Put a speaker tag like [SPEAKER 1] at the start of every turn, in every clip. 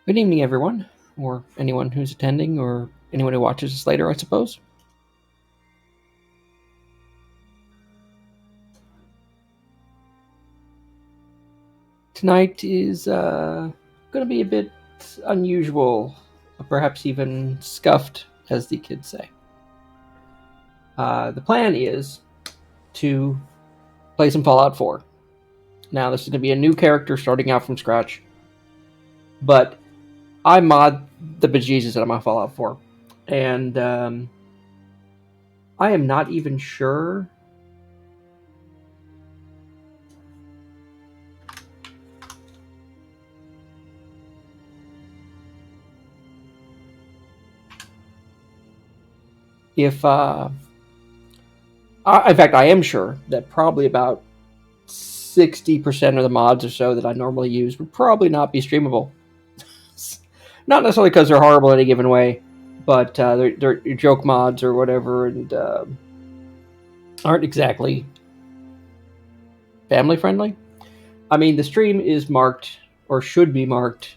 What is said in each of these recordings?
[SPEAKER 1] Good evening, everyone, or anyone who's attending, or anyone who watches this later, I suppose. Tonight is going to be a bit unusual, perhaps even scuffed, as the kids say. The plan is to play some Fallout 4. Now, this is going to be a new character starting out from scratch, but I mod the bejesus out of my Fallout 4. And I am not even sure if in fact, I am sure that probably about 60% of the mods or so that I normally use would probably not be streamable. Not necessarily because they're horrible in a given way, but they're joke mods or whatever, and aren't exactly family friendly. I mean, the stream is marked, or should be marked,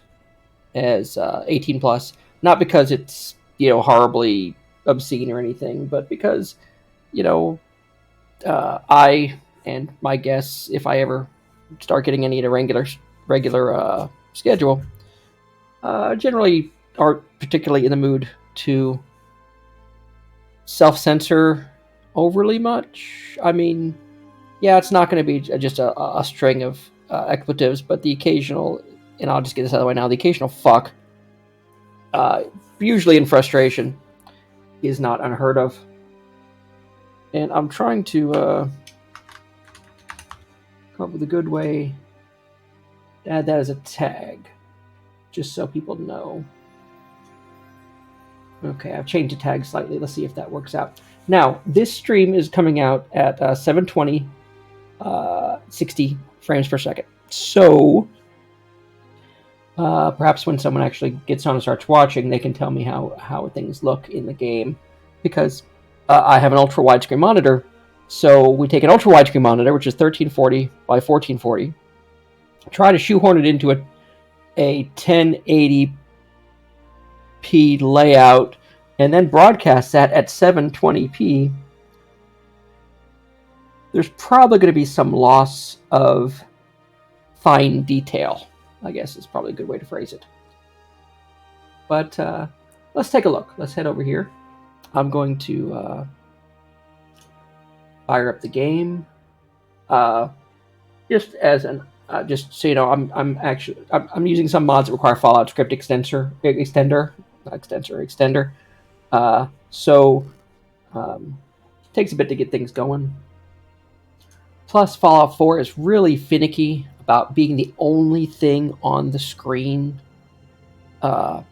[SPEAKER 1] as 18 plus, not because it's horribly obscene or anything, but because I and my guests, if I ever start getting any at a regular schedule, generally aren't particularly in the mood to self-censor overly much. I mean, yeah, it's not going to be just a string of expletives, but the occasional, and I'll just get this out of the way now, the occasional fuck, uh, usually in frustration, is not unheard of. And I'm trying to come up with a good way to add that as a tag, just so people know. Okay, I've changed the tag slightly. Let's see if that works out. Now, this stream is coming out at 720, 60 frames per second. So, perhaps when someone actually gets on and starts watching, they can tell me how things look in the game. Because I have an ultra widescreen monitor. So, we take an ultra widescreen monitor, which is 1340 by 1440, try to shoehorn it into a 1080p layout, and then broadcast that at 720p, there's probably going to be some loss of fine detail, I guess is probably a good way to phrase it. But let's take a look. Let's head over here. I'm going to fire up the game. Just as an just so you know, I'm using some mods that require Fallout script extender. So it takes a bit to get things going. Plus, Fallout 4 is really finicky about being the only thing on the screen. So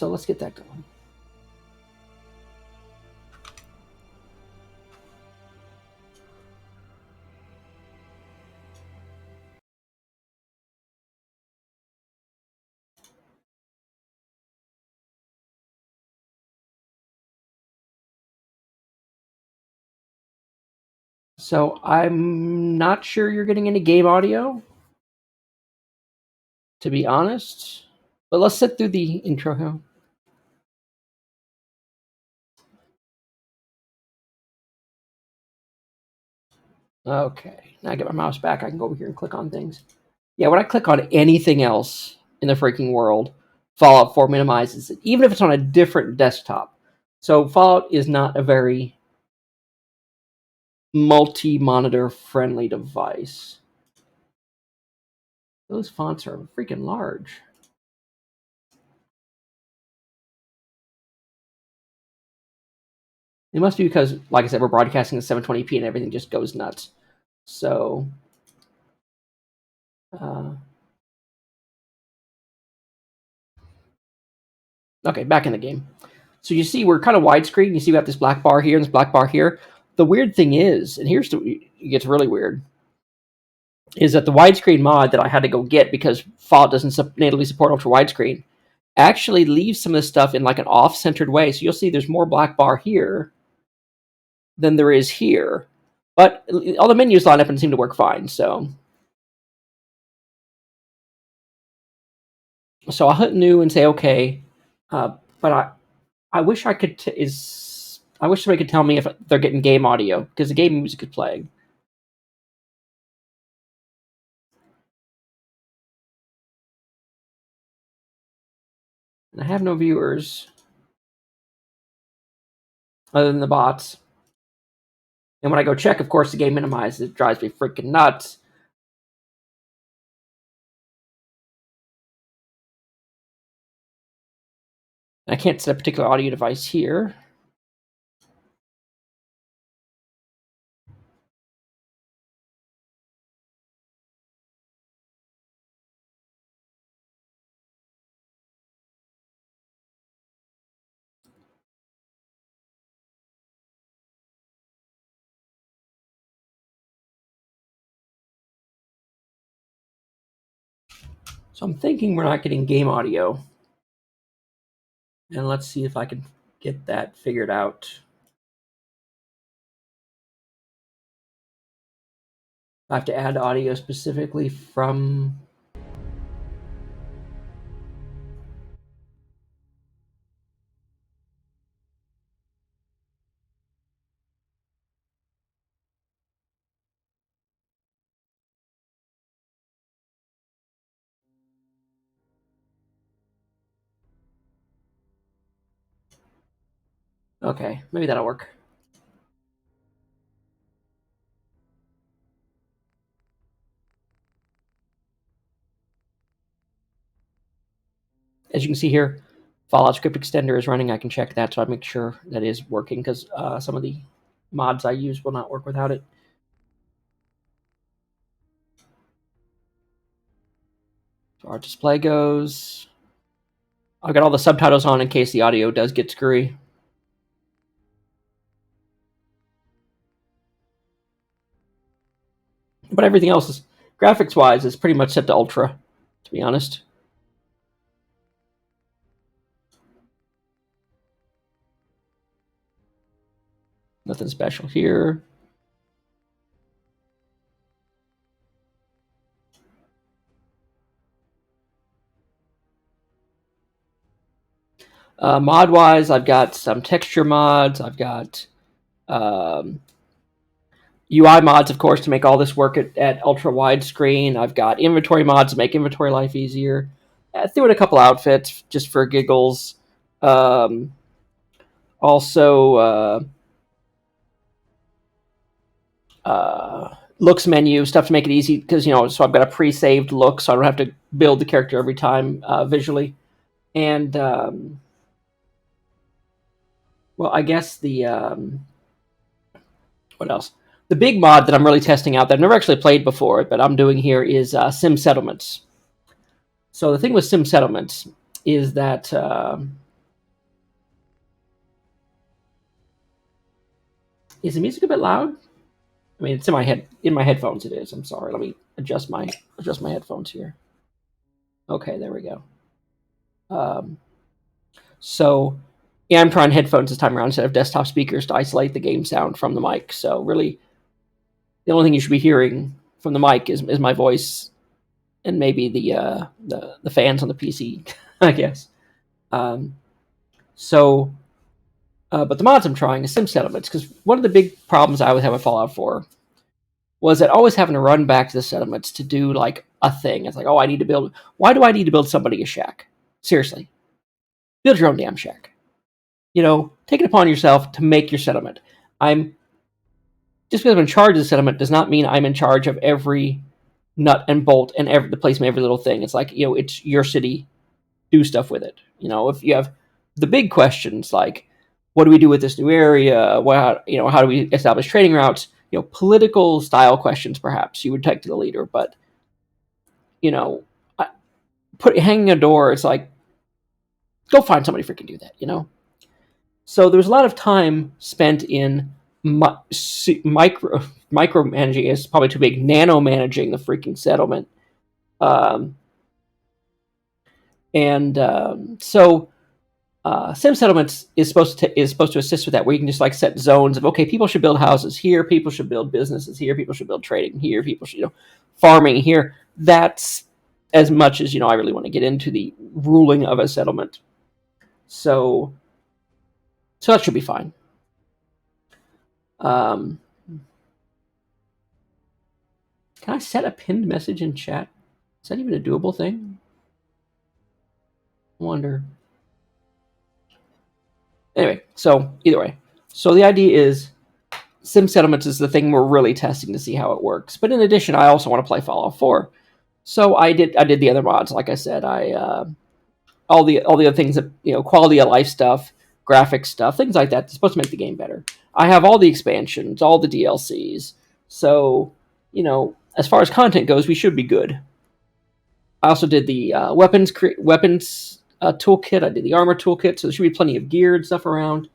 [SPEAKER 1] let's get that going. So I'm not sure you're getting any game audio, to be honest. But let's sit through the intro here. Okay, now I get my mouse back. I can go over here and click on things. Yeah, when I click on anything else in the freaking world, Fallout 4 minimizes it, even if it's on a different desktop. So Fallout is not a very multi-monitor friendly device. Those fonts are freaking large. It must be because, like I said, we're broadcasting at 720p and everything just goes nuts. So, okay, back in the game. So you see we're kind of widescreen. You see we have this black bar here and this black bar here. The weird thing is, and here's it gets really weird, is that the widescreen mod that I had to go get because Fallout doesn't natively support ultra widescreen actually leaves some of this stuff in like an off-centered way. So you'll see there's more black bar here than there is here. But all the menus line up and seem to work fine. So I'll hit new and say okay. But I wish I could I wish somebody could tell me if they're getting game audio because the game music is playing. And I have no viewers other than the bots. And when I go check, of course, the game minimizes. It drives me freaking nuts. I can't set a particular audio device here. So I'm thinking we're not getting game audio. And let's see if I can get that figured out. I have to add audio specifically from... Okay, maybe that'll work. As you can see here, Fallout script extender is running. I can check that so I make sure that is working because some of the mods I use will not work without it. So our display goes. I've got all the subtitles on in case the audio does get screwy. But everything else is, graphics-wise, is pretty much set to ultra, to be honest. Nothing special here. Mod-wise, I've got some texture mods. I've got UI mods, of course, to make all this work at ultra widescreen. I've got inventory mods to make inventory life easier. I threw in a couple outfits just for giggles. Also, looks menu, stuff to make it easy because, so I've got a pre-saved look, so I don't have to build the character every time visually. And, well, I guess what else? The big mod that I'm really testing out that I've never actually played before, but I'm doing here is Sim Settlements. So the thing with Sim Settlements is that is the music a bit loud? I mean, it's in my headphones. It is. I'm sorry. Let me adjust my headphones here. Okay, there we go. So yeah, I'm trying headphones this time around instead of desktop speakers to isolate the game sound from the mic. So really, the only thing you should be hearing from the mic is my voice and maybe the fans on the PC, I guess. But the mods I'm trying is Sim Settlements because one of the big problems I would have with Fallout 4 was that always having to run back to the settlements to do like a thing. It's like, oh, I need to build. Why do I need to build somebody a shack? Seriously, build your own damn shack. Take it upon yourself to make your settlement. I'm just because I'm in charge of the settlement does not mean I'm in charge of every nut and bolt and the placement of every little thing. It's like, it's your city. Do stuff with it. If you have the big questions like, what do we do with this new area? How do we establish trading routes? Political style questions, perhaps you would take to the leader. But you know, hanging a door, it's like, go find somebody freaking do that. So there's a lot of time spent in micromanaging is probably too big. Nano managing the freaking settlement, and sim settlements is supposed to assist with that, where you can just like set zones of, okay, people should build houses here, people should build businesses here, people should build trading here, people should farming here. That's as much as I really want to get into the ruling of a settlement. So that should be fine. Can I set a pinned message in chat? Is that even a doable thing? I wonder. Anyway, so either way. So the idea is sim settlements is the thing we're really testing to see how it works. But in addition, I also want to play Fallout 4. So I did the other mods. Like I said, all the other things that, quality of life stuff, graphics stuff, things like that. It's supposed to make the game better. I have all the expansions, all the DLCs. So, as far as content goes, we should be good. I also did the weapons toolkit. I did the armor toolkit, so there should be plenty of gear and stuff around,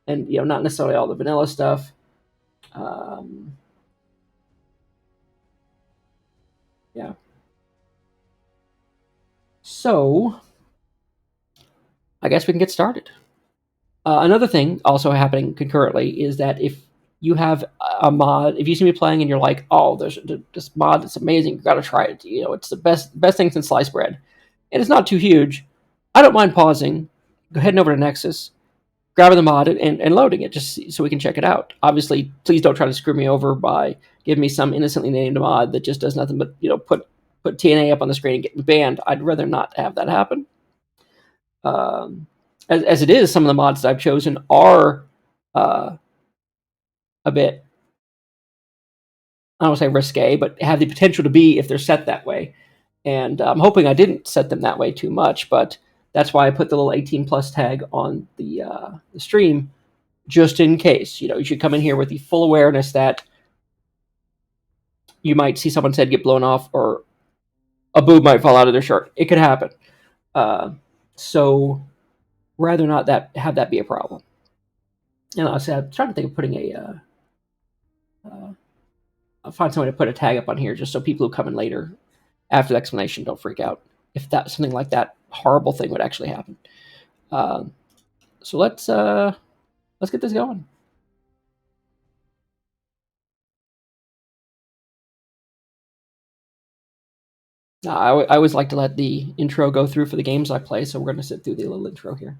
[SPEAKER 1] and not necessarily all the vanilla stuff. Yeah. So, I guess we can get started. Another thing also happening concurrently is that if you have a mod, if you see me playing and you're like, oh, there's this mod that's amazing, you got to try it. It's the best thing since sliced bread, and it's not too huge. I don't mind pausing, heading over to Nexus, grabbing the mod and loading it just so we can check it out. Obviously, please don't try to screw me over by giving me some innocently named mod that just does nothing but put TNA up on the screen and get me banned. I'd rather not have that happen. As it is, some of the mods that I've chosen are a bit, I don't want to say risque, but have the potential to be if they're set that way. And I'm hoping I didn't set them that way too much, but that's why I put the little 18 plus tag on the stream, just in case. You should come in here with the full awareness that you might see someone's head get blown off or a boob might fall out of their shirt. It could happen. So rather not have that be a problem. And like I said, I'm trying to think of putting I'll find some way to put a tag up on here just so people who come in later after the explanation don't freak out if that something like that horrible thing would actually happen. So let's get this going. I always like to let the intro go through for the games I play, so we're going to sit through the little intro here.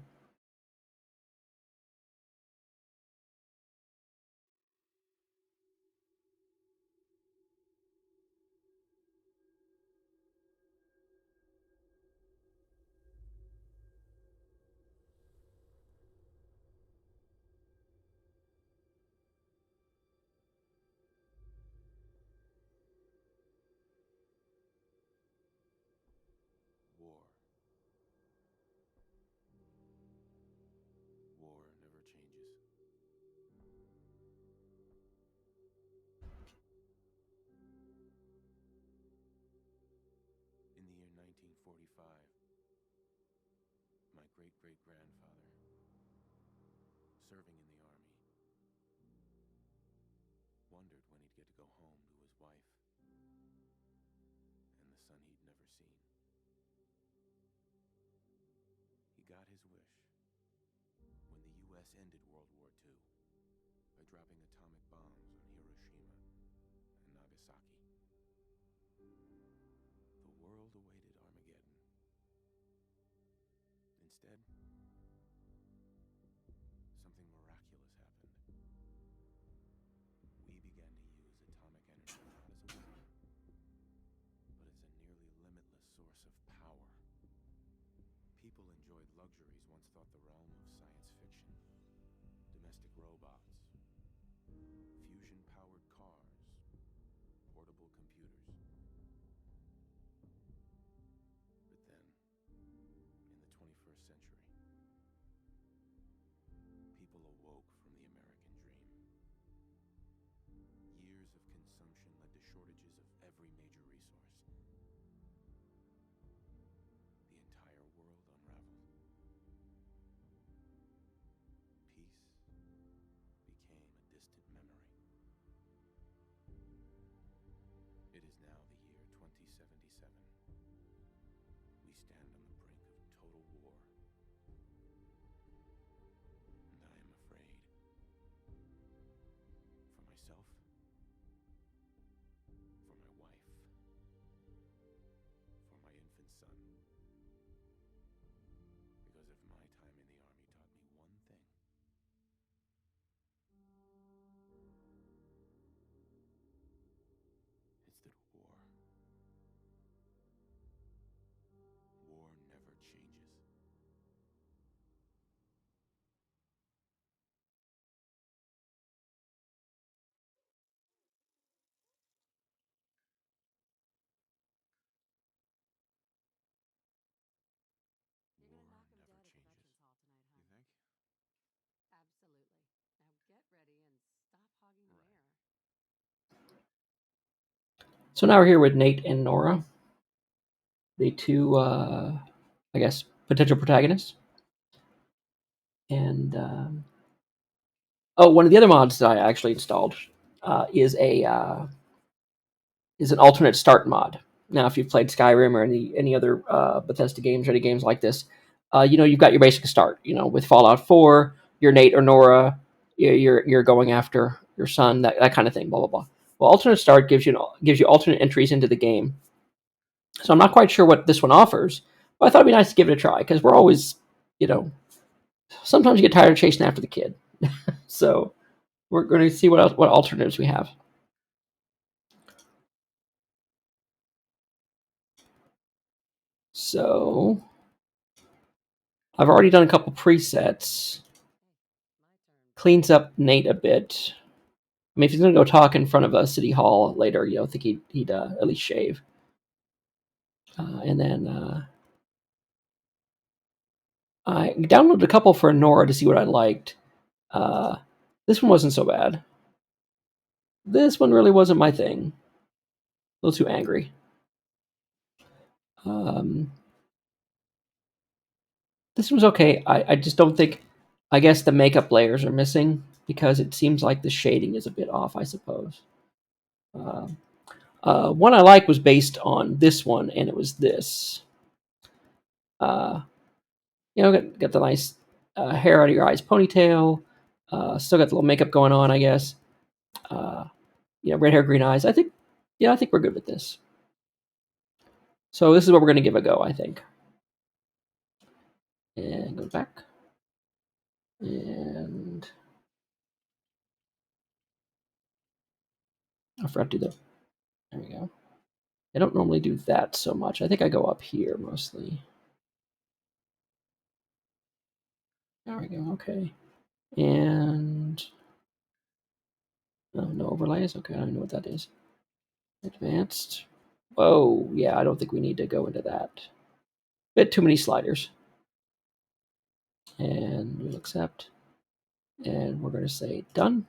[SPEAKER 2] People enjoyed luxuries once thought the realm of science fiction. Domestic robots, fusion-powered cars, portable computers. But then, in the 21st century, people awoke from the American dream. Years of consumption led to shortages of every major resource. The entire world unraveled. Peace became a distant memory. It is now the year 2077. We stand on the brink of total war. And I am afraid. For myself. For my wife. For my infant son. Because if my time in the army taught me one thing, it's that war never changes.
[SPEAKER 3] You're
[SPEAKER 2] War
[SPEAKER 3] gonna knock him
[SPEAKER 2] never
[SPEAKER 3] dead at the
[SPEAKER 2] changes.
[SPEAKER 3] Veterans Hall tonight,
[SPEAKER 2] You
[SPEAKER 3] huh?
[SPEAKER 2] think?
[SPEAKER 3] Absolutely. Now get ready and stop hogging the
[SPEAKER 2] Right.
[SPEAKER 3] mirror.
[SPEAKER 1] So now we're here with Nate and Nora, the two, I guess, potential protagonists. And oh, one of the other mods that I actually installed is an alternate start mod. Now, if you've played Skyrim or any other Bethesda games or any games like this, you've got your basic start. With Fallout 4, you're Nate or Nora, you're going after your son, that kind of thing. Blah blah blah. Well, alternate start gives you alternate entries into the game. So I'm not quite sure what this one offers, but I thought it'd be nice to give it a try because we're always, sometimes you get tired of chasing after the kid. So we're going to see what alternatives we have. So I've already done a couple presets.
[SPEAKER 3] Hey, my turn.
[SPEAKER 1] Cleans up Nate a bit. I mean, if he's going to go talk in front of a city hall later, I think he'd at least shave. And then I downloaded a couple for Nora to see what I liked. This one wasn't so bad. This one really wasn't my thing. A little too angry. Um, this was okay. I just don't think. I guess the makeup layers are missing because it seems like the shading is a bit off. I suppose. One I like was based on this one, and it was this. Uh, got the nice hair out of your eyes ponytail. Still got the little makeup going on, I guess. Uh, red hair, green eyes. I think we're good with this. So this is what we're going to give a go, I think. And go back. And I forgot to do that. There we go. I don't normally do that so much. I think I go up here mostly. There we go. Okay. And no overlays. Okay, I don't know what that is. Advanced. Whoa, yeah, I don't think we need to go into that. Bit too many sliders. And we'll accept. And we're going to say done.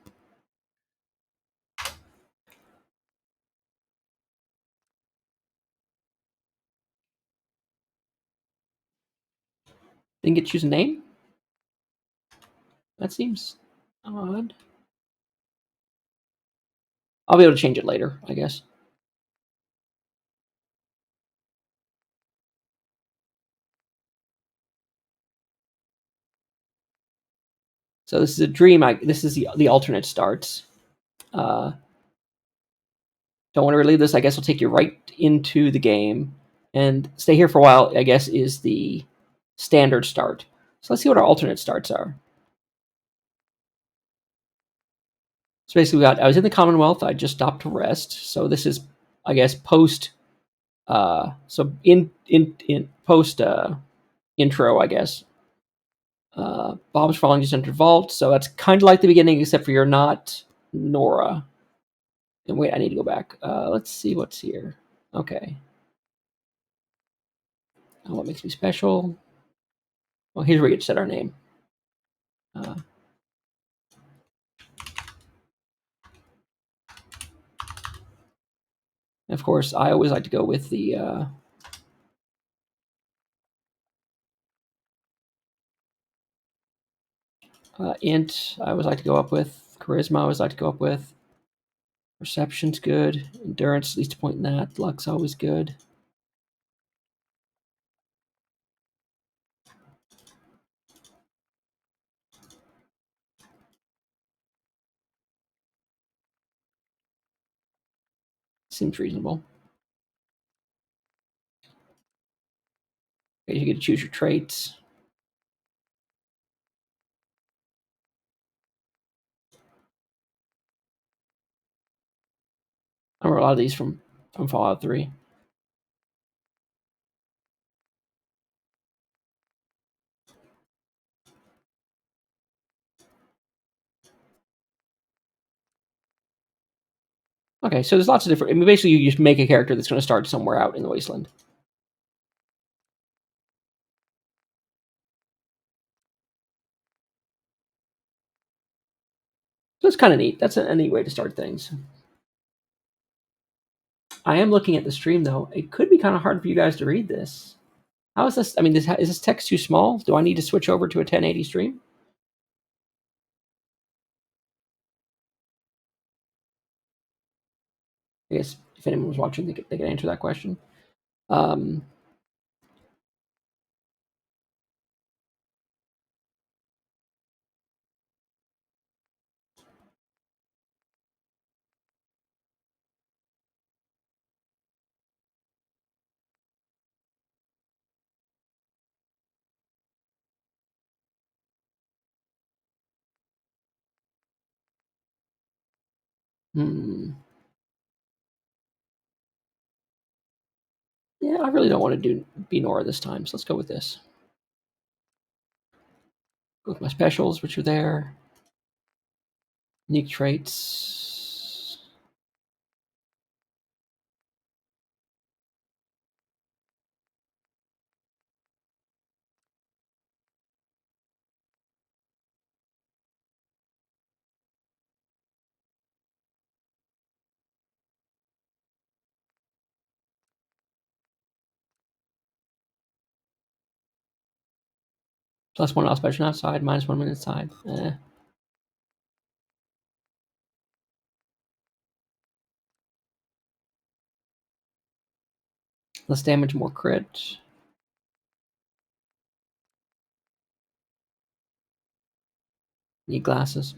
[SPEAKER 1] Didn't get to choose a name? That seems odd. I'll be able to change it later, I guess. So this is a dream. This is the alternate starts. Uh, don't want to relieve this. I guess we'll take you right into the game and stay here for a while. I guess is the standard start. So let's see what our alternate starts are. So basically, I was in the Commonwealth. I just stopped to rest. So this is, I guess, post. So in post intro, I guess. Bob's falling just entered vault, so that's kind of like the beginning, except for you're not Nora. And wait, I need to go back. Let's see what's here. Okay. What makes me special? Well, here's where we get to set our name. Of course, I always like to go with the int. I always like to go up with charisma. I always like to go up with perception's good. Endurance, at least a point in that. Luck's always good. Seems reasonable. Okay, you get to choose your traits. I remember a lot of these from Fallout 3. Okay, so there's lots of different. I mean, basically, you just make a character that's going to start somewhere out in the wasteland. So it's kind of neat. That's a neat way to start things. I am looking at the stream though. It could be kind of hard for you guys to read this. How is this? I mean, is this text too small? Do I need to switch over to a 1080 stream? I guess if anyone was watching, they could answer that question. Um, hmm. Yeah, I really don't want to be Nora this time, so let's go with this. Go with my specials, which are there. Unique traits. +1 special outside, -1 when inside. Less damage, more crit. Need glasses.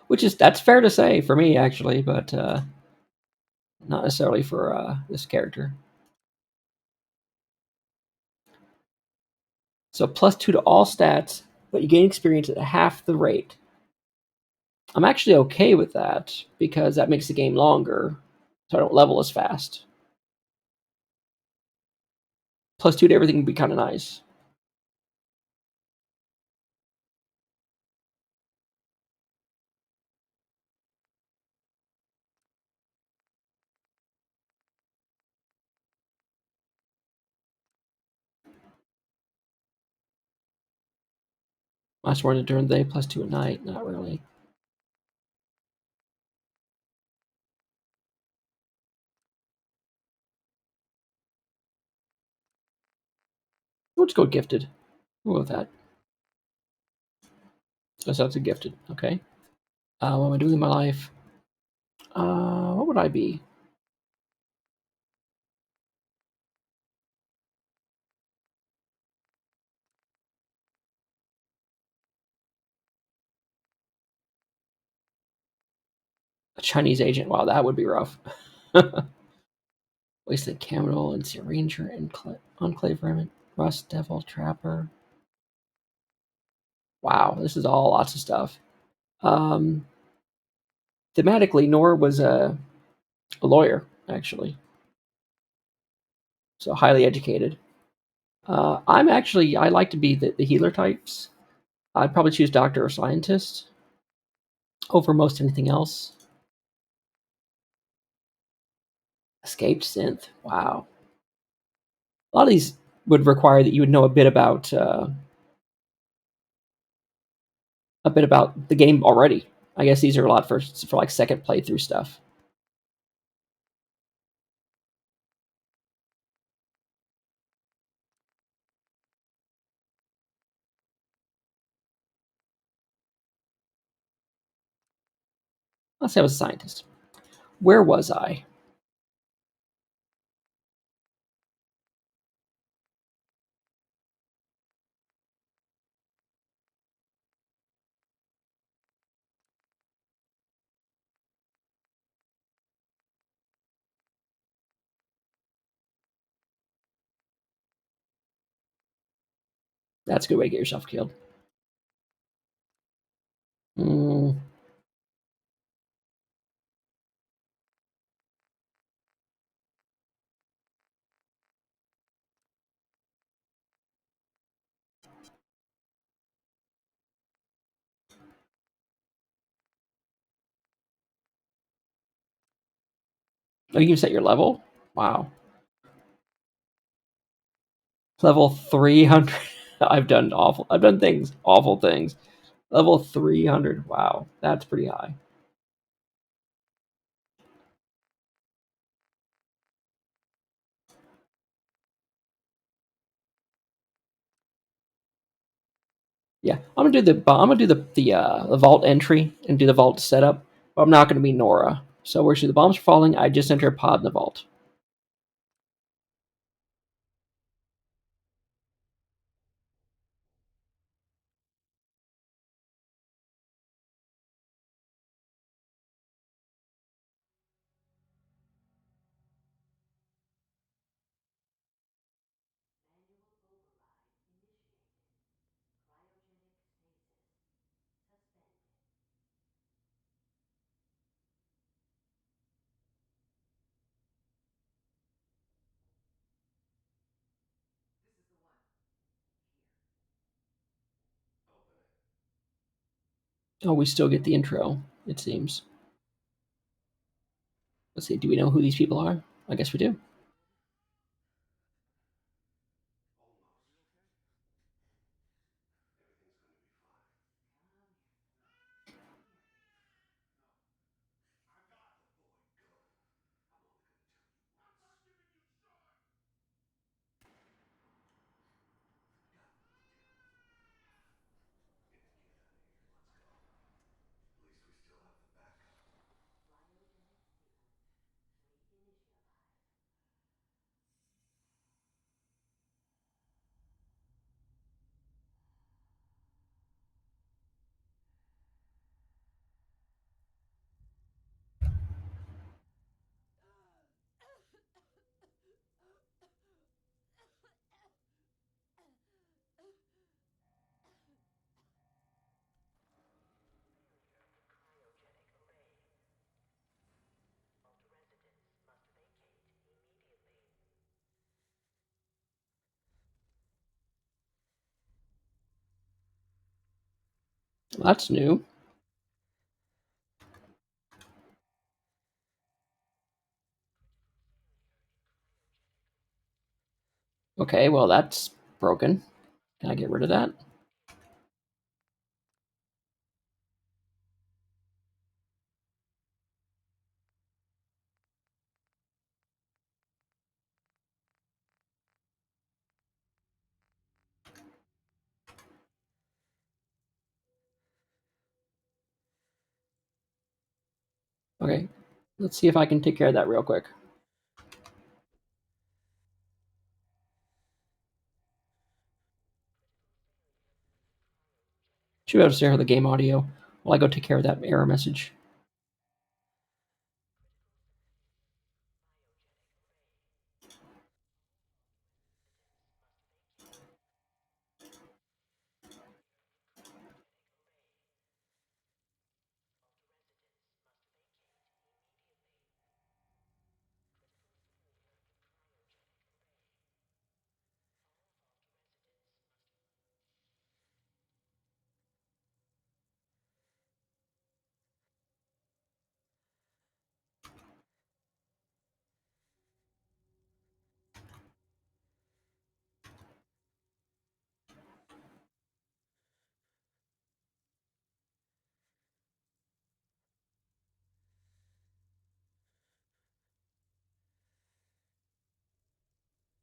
[SPEAKER 1] Which is, that's fair to say for me, actually, but not necessarily for this character. So +2 to all stats, but you gain experience at half the rate. I'm actually okay with that because that makes the game longer, so I don't level as fast. +2 to everything would be kind of nice. -1 during the day, +2 at night. Not really. Let's go gifted. We'll go with that. So that's a gifted. Okay. What am I doing in my life? What would I be? A Chinese agent. Wow, that would be rough. Wasted Cameral and Sea Ranger and Enclave Remnant. Rust Devil Trapper. Wow, this is all lots of stuff. Thematically, Nor was a lawyer, actually. So highly educated. I'm actually I like to be the healer types. I'd probably choose doctor or scientist over most anything else. Escaped synth. Wow. A lot of these would require that you would know a bit about the game already. I guess these are a lot for like second playthrough stuff. Let's say I was a scientist. Where was I? That's a good way to get yourself killed. Mm, oh, you can set your level? Wow. Level 300. I've done things, awful things. Level 300. Wow. That's pretty high. Yeah, I'm gonna do the vault entry and do the vault setup, but I'm not gonna be Nora. So where the bombs are falling, I just enter a pod in the vault. Oh, we still get the intro, it seems. Let's see, do we know who these people are? I guess we do. That's new. Okay, well that's broken. Can I get rid of that? Okay, let's see if I can take care of that real quick. Should be able to hear the game audio while I go take care of that error message.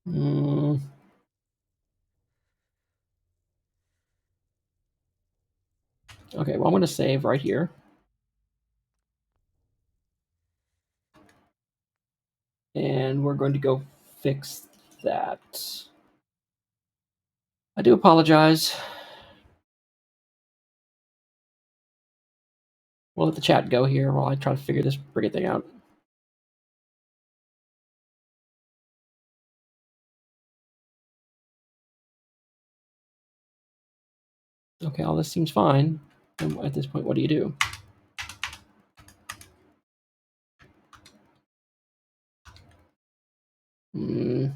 [SPEAKER 1] Mm. Okay, well, I'm going to save right here. And we're going to go fix that. I do apologize. We'll let the chat go here while I try to figure this friggin' thing out. Okay, all this seems fine. And at this point, what do you do? Mm.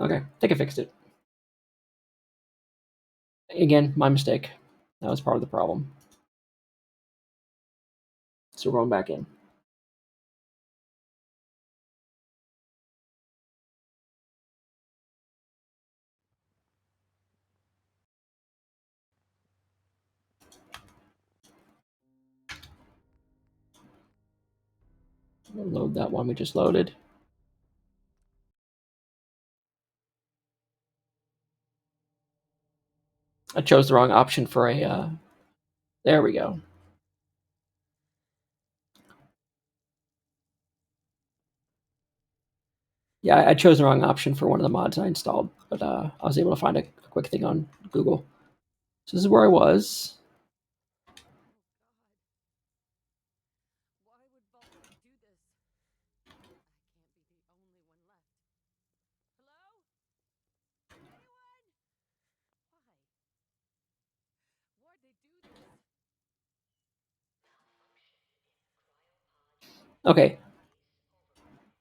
[SPEAKER 1] Okay, I think I fixed it. Again, my mistake. That was part of the problem. So we're going back in. We'll load that one we just loaded. I chose the wrong option for a. There we go. Yeah, I chose the wrong option for one of the mods I installed, but I was able to find a quick thing on Google. So this is where I was.
[SPEAKER 3] Why would Balti do this? I can't be the only one left. Hello? Anyone? Why? Why'd they do this?
[SPEAKER 1] Okay.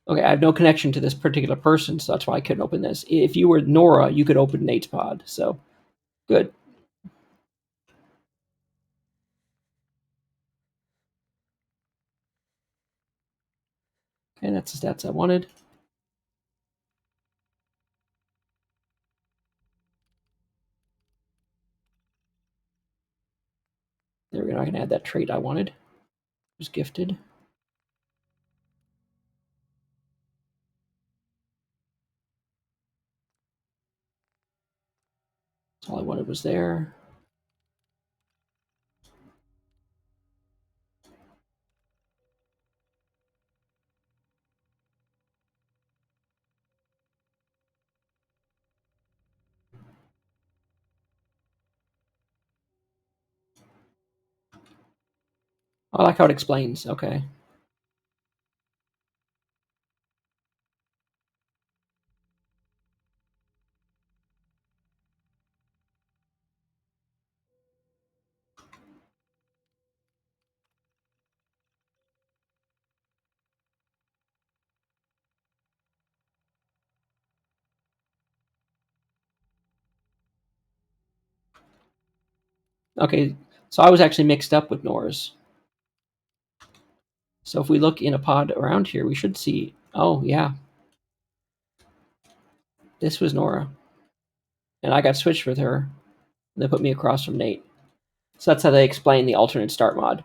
[SPEAKER 1] Okay, I have no connection to this particular person, so that's why I couldn't open this. If you were Nora, you could open Nate's pod, so good. Okay, that's the stats I wanted. There we go. I can add that trait I wanted. It was gifted. All I wanted was there. I like how it explains. Okay. Okay, so I was actually mixed up with Nora's. So if we look in a pod around here, we should see. Oh, yeah. This was Nora. And I got switched with her. And they put me across from Nate. So that's how they explain the alternate start mod.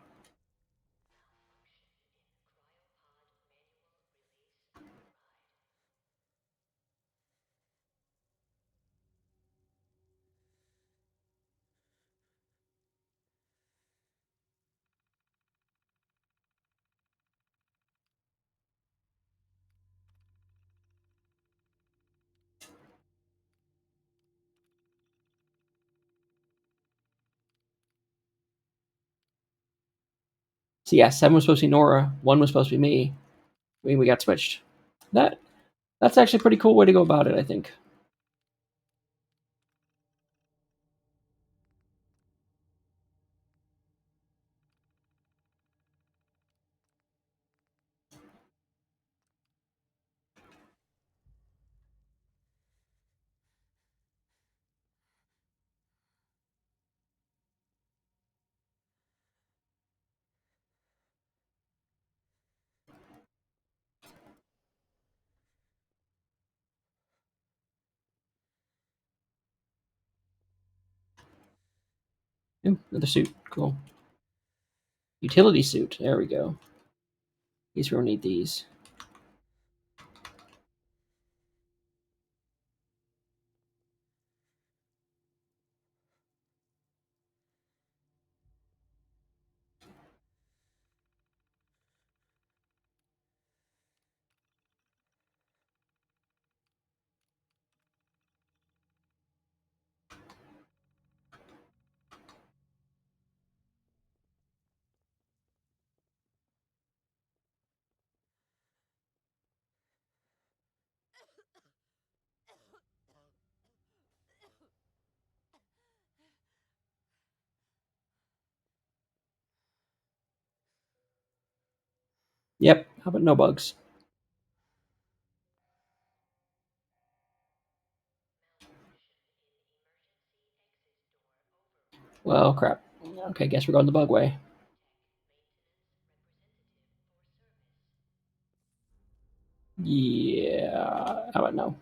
[SPEAKER 1] So yeah, 7 was supposed to be Nora, 1 was supposed to be me. I mean, we got switched. That's actually a pretty cool way to go about it, I think. Ooh, another suit. Cool. Utility suit. There we go. In case we don't need these. Yep. How about no bugs? Well, crap. Okay, guess we're going the bug way. Yeah. How about no?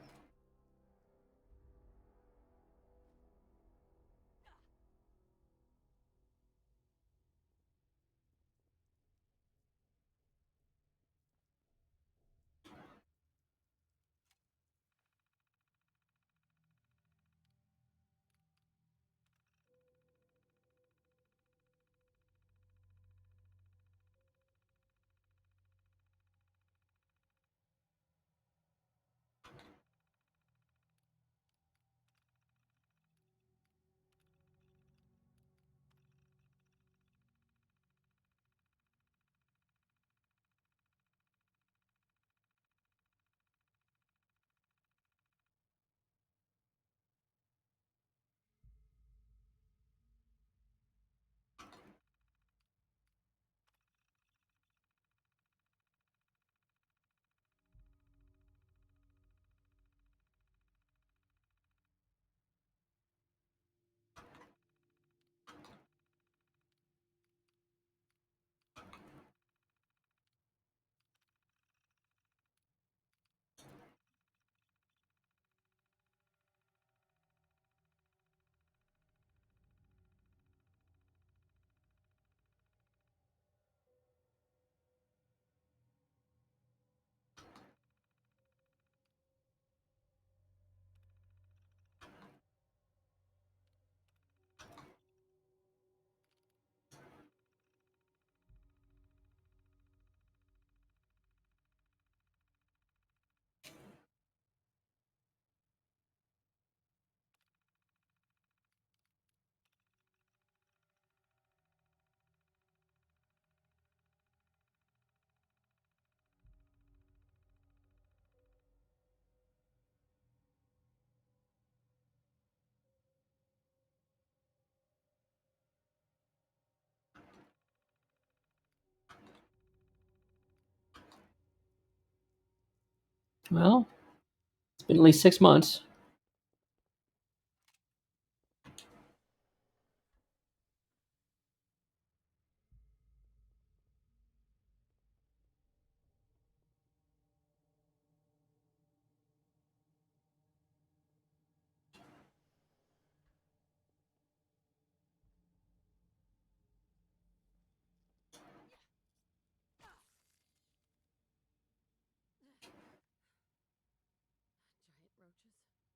[SPEAKER 1] Well, it's been at least 6 months.
[SPEAKER 3] Giant roaches.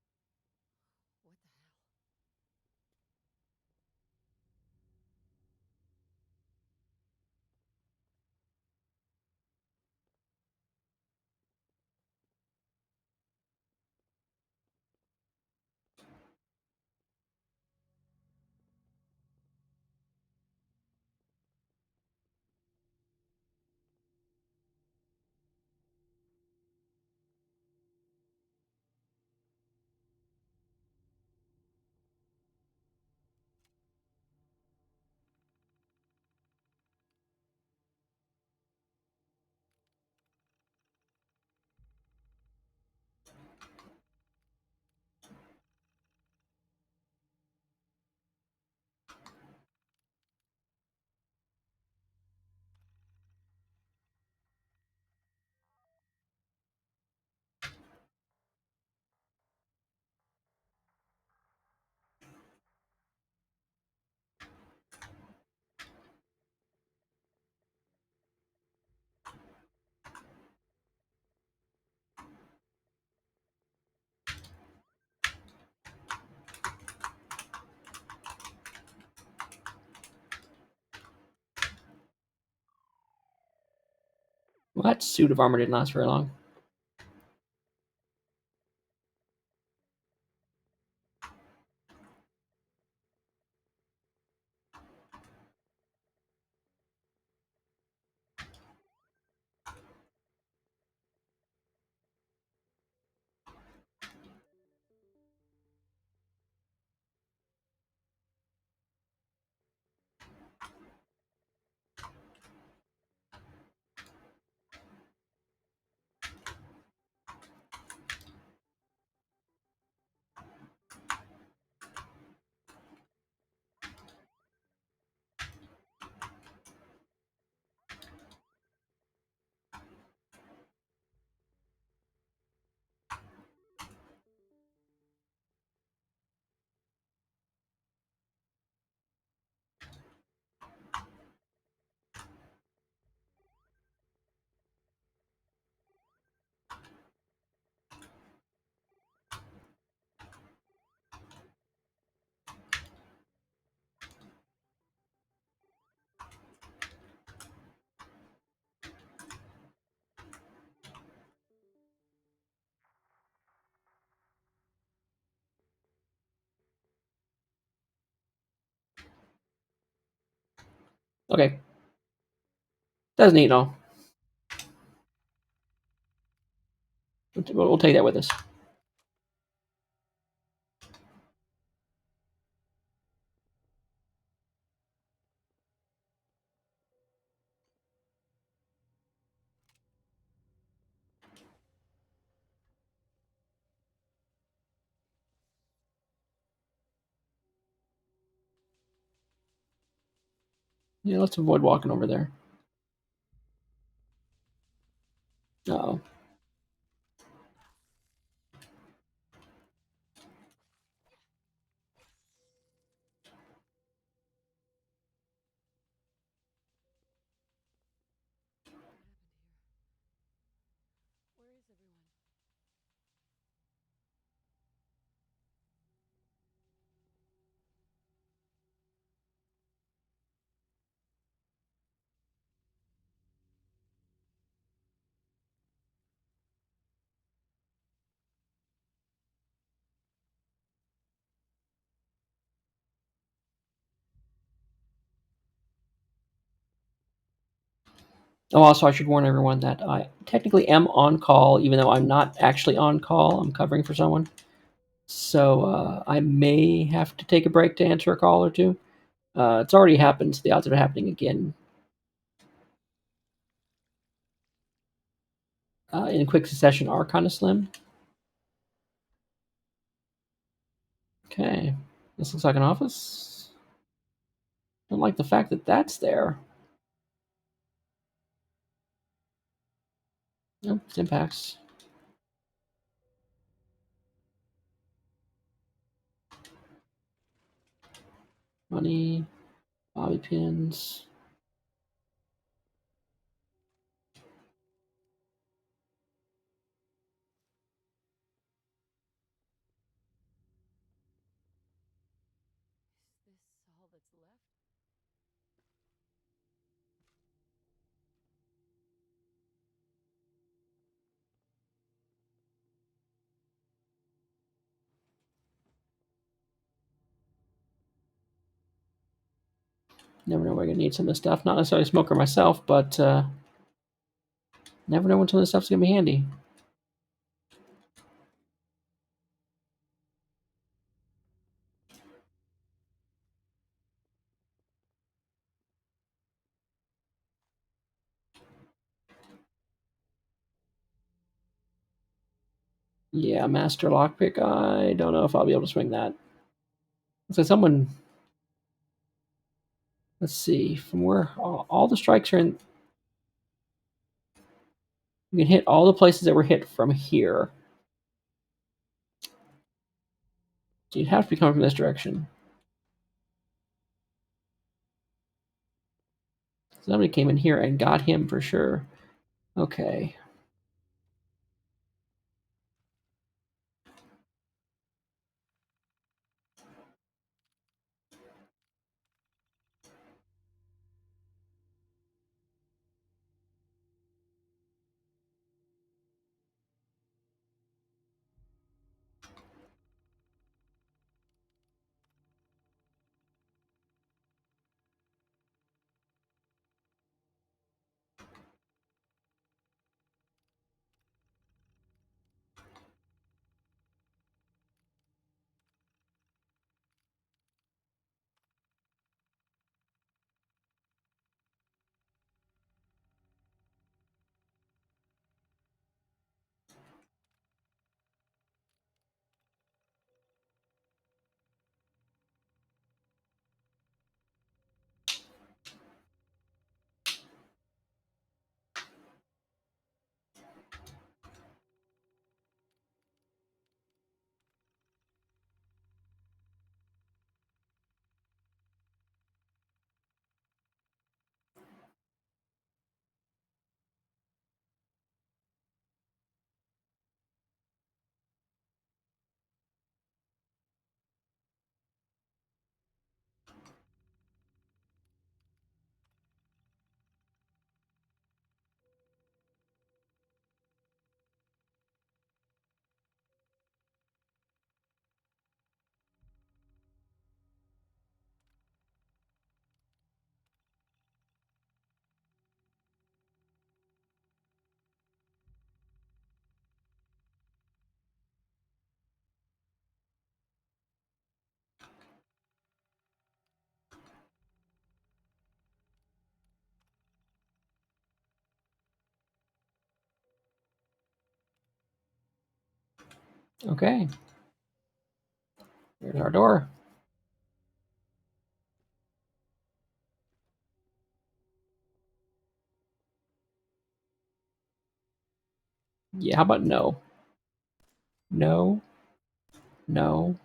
[SPEAKER 1] That suit of armor didn't last very long. Okay. That's neat and all. We'll take that with us. Yeah, let's avoid walking over there. Uh-oh.
[SPEAKER 3] What happened here? Where is everyone?
[SPEAKER 1] Oh, also, I should warn everyone that I technically am on call, even though I'm not actually on call. I'm covering for someone. So I may have to take a break to answer a call or two. It's already happened, so the odds of it happening again in quick succession are kind of slim. Okay, this looks like an office. Don't like the fact that that's there. Nope, it's impacts. Money, bobby pins.
[SPEAKER 3] Is this all that's left?
[SPEAKER 1] Never know we're gonna need some of this stuff. Not necessarily a smoker myself, but never know when some of this stuff's gonna be handy. Yeah, master lockpick. I don't know if I'll be able to swing that. So someone, let's see, from where all the strikes are in. You can hit all the places that were hit from here. So you'd have to be coming from this direction. Somebody came in here and got him for sure. Okay. Okay. Here's our door. Yeah, how about no? No. No.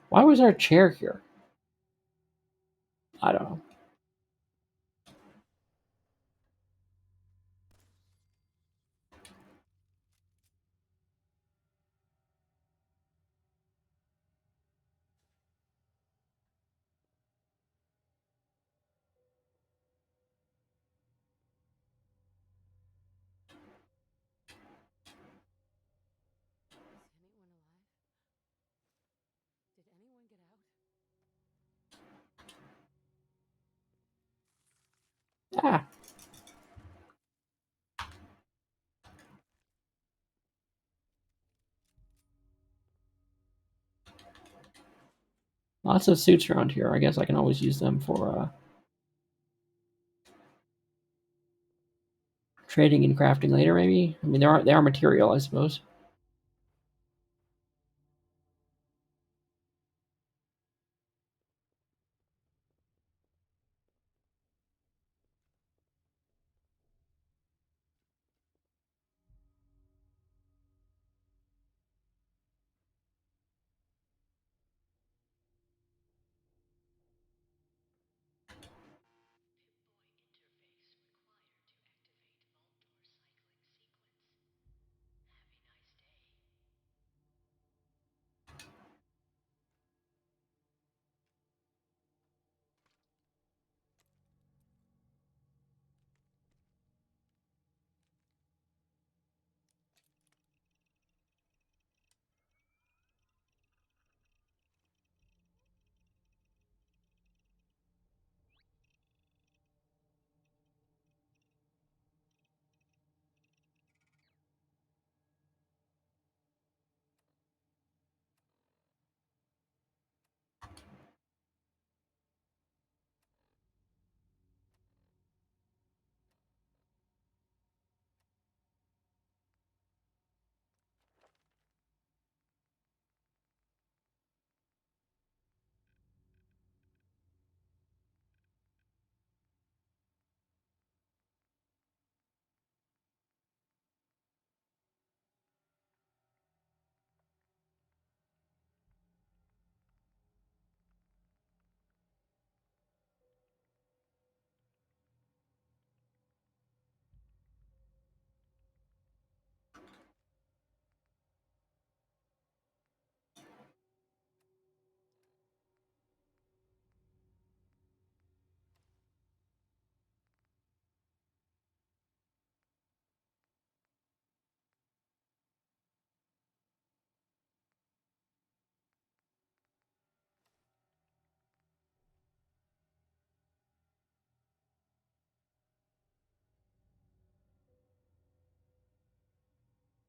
[SPEAKER 1] Why was our chair here? I don't know.
[SPEAKER 3] Is anyone alive? Did anyone get out?
[SPEAKER 1] Ah, lots of suits around here. I guess I can always use them for trading and crafting later. Maybe. I mean, they are material, I suppose.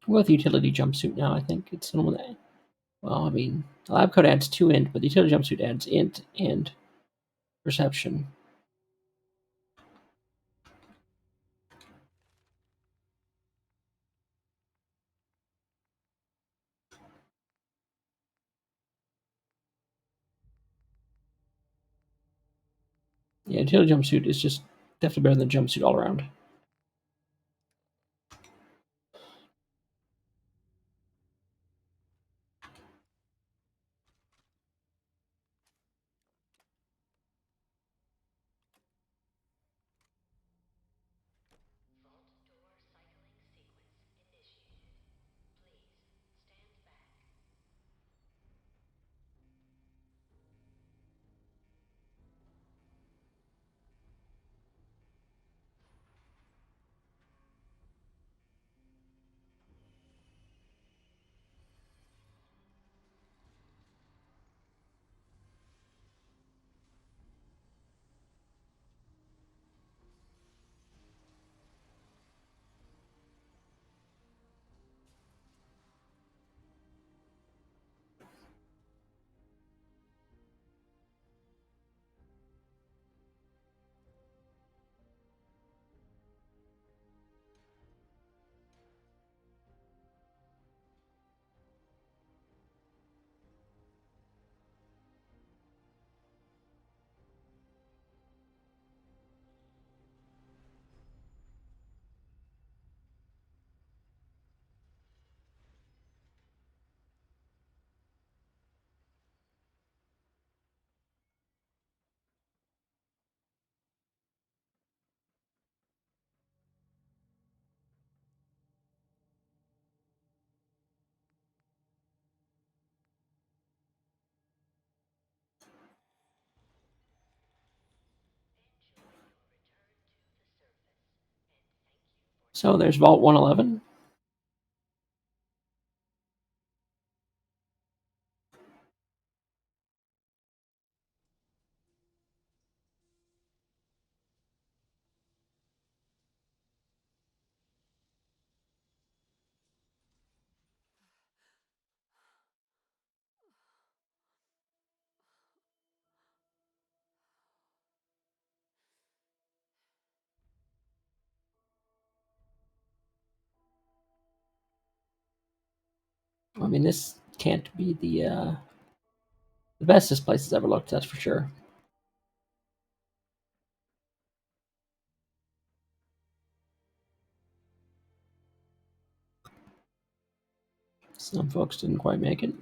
[SPEAKER 1] With utility jumpsuit now, I think it's normal that. Well, I mean, the lab coat adds 2 int, but the utility jumpsuit adds int and perception. Yeah, utility jumpsuit is just definitely better than jumpsuit all around. So there's Vault 111. I mean, this can't be the best this place has ever looked. That's for sure. Some folks didn't quite make it.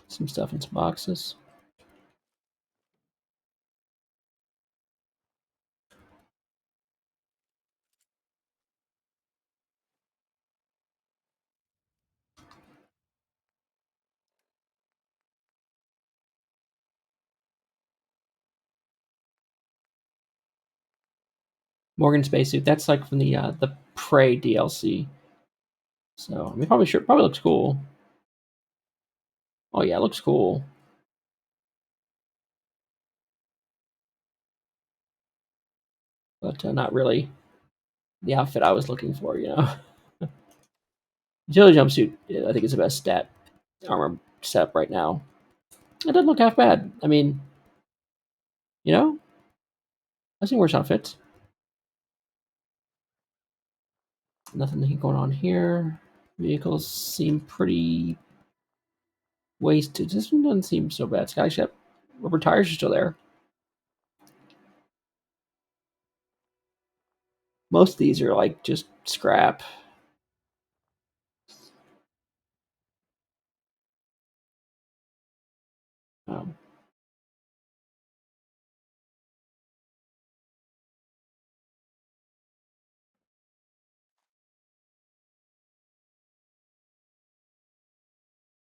[SPEAKER 1] Some stuff in some boxes. Morgan spacesuit. That's like from the Prey DLC. So I mean, probably looks cool. Oh yeah, it looks cool. But not really the outfit I was looking for. Utility jumpsuit. I think is the best stat armor setup right now. It doesn't look half bad. I mean, you know, I've seen worse outfits. Nothing going on here. Vehicles seem pretty wasted. This one doesn't seem so bad. Skyship rubber tires are still there. Most of these are like just scrap. Um,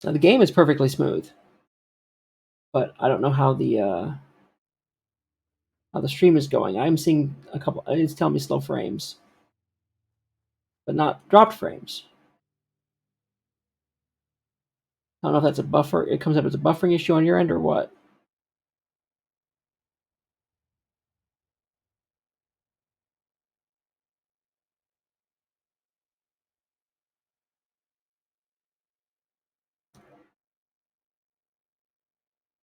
[SPEAKER 1] Now the game is perfectly smooth, but I don't know how the stream is going. I'm seeing a couple. It's telling me slow frames, but not dropped frames. I don't know if that's a buffer. It comes up as a buffering issue on your end or what.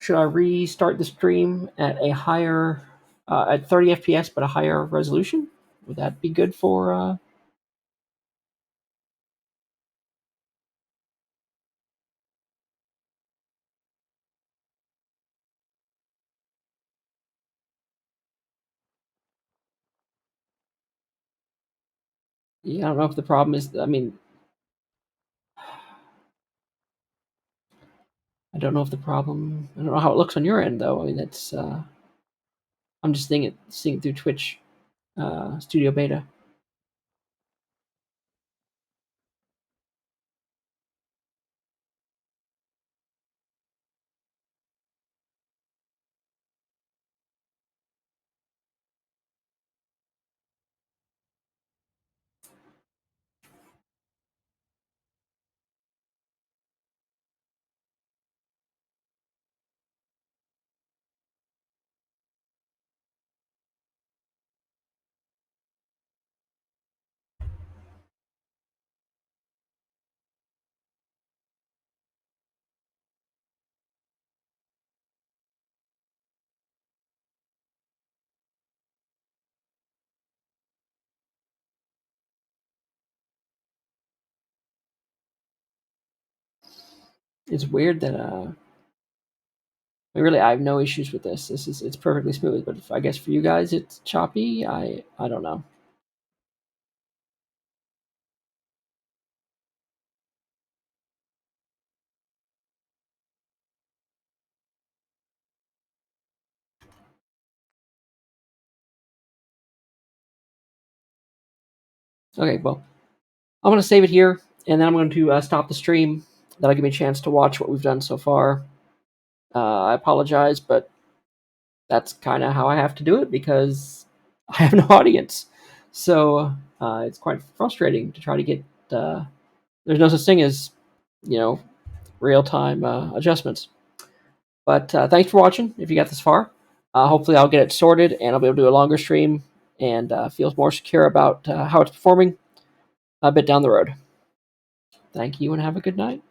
[SPEAKER 1] Should I restart the stream at a higher, at 30 FPS, but a higher resolution? Would that be good for? Yeah, I don't know if the problem is. I mean, I don't know if the problem. I don't know how it looks on your end though. I mean, it's. I'm just seeing it through Twitch Studio Beta. It's weird that I mean, really, I have no issues with this. It's perfectly smooth. But I guess for you guys, it's choppy. I don't know. Okay, well, I'm going to save it here, and then I'm going to stop the stream. That'll give me a chance to watch what we've done so far. I apologize, but that's kind of how I have to do it because I have no audience. So it's quite frustrating to try to get. There's no such thing as, real time adjustments. But thanks for watching. If you got this far, hopefully I'll get it sorted and I'll be able to do a longer stream and feel more secure about how it's performing a bit down the road. Thank you and have a good night.